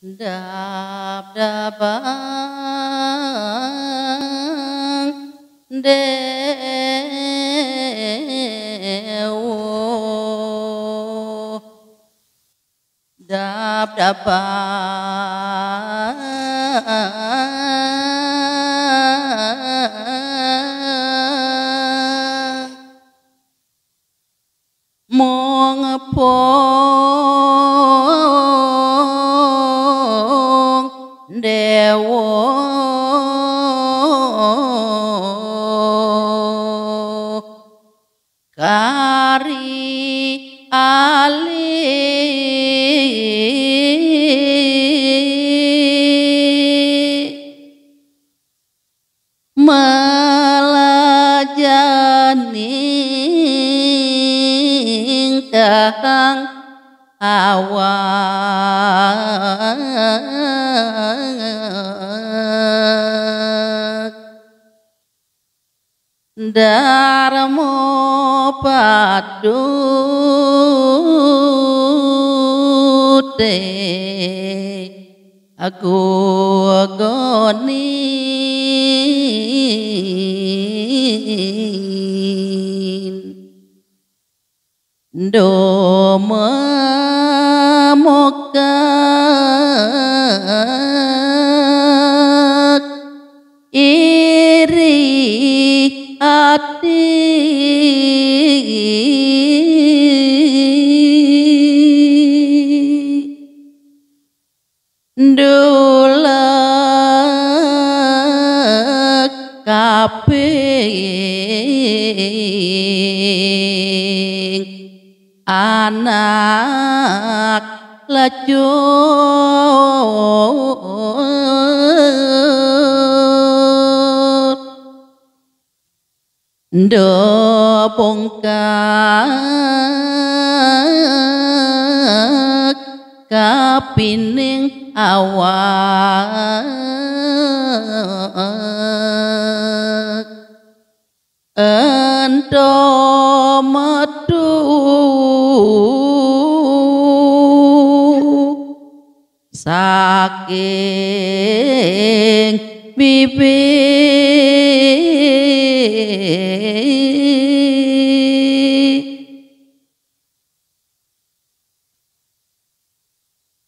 Đạp đabang đeo đạp đabang mong phong đeo kari ali melajani kang awak Dharma padute aku gonin do memokat iri hati dulek kaping anak lacut do bongkak kapining awak ento metu saking bibir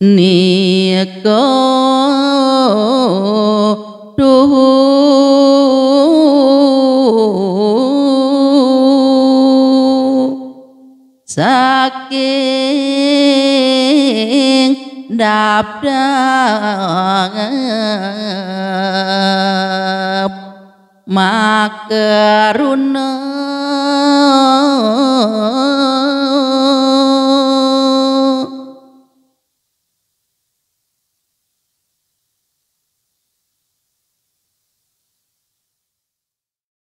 nika saking dap-dap makaruna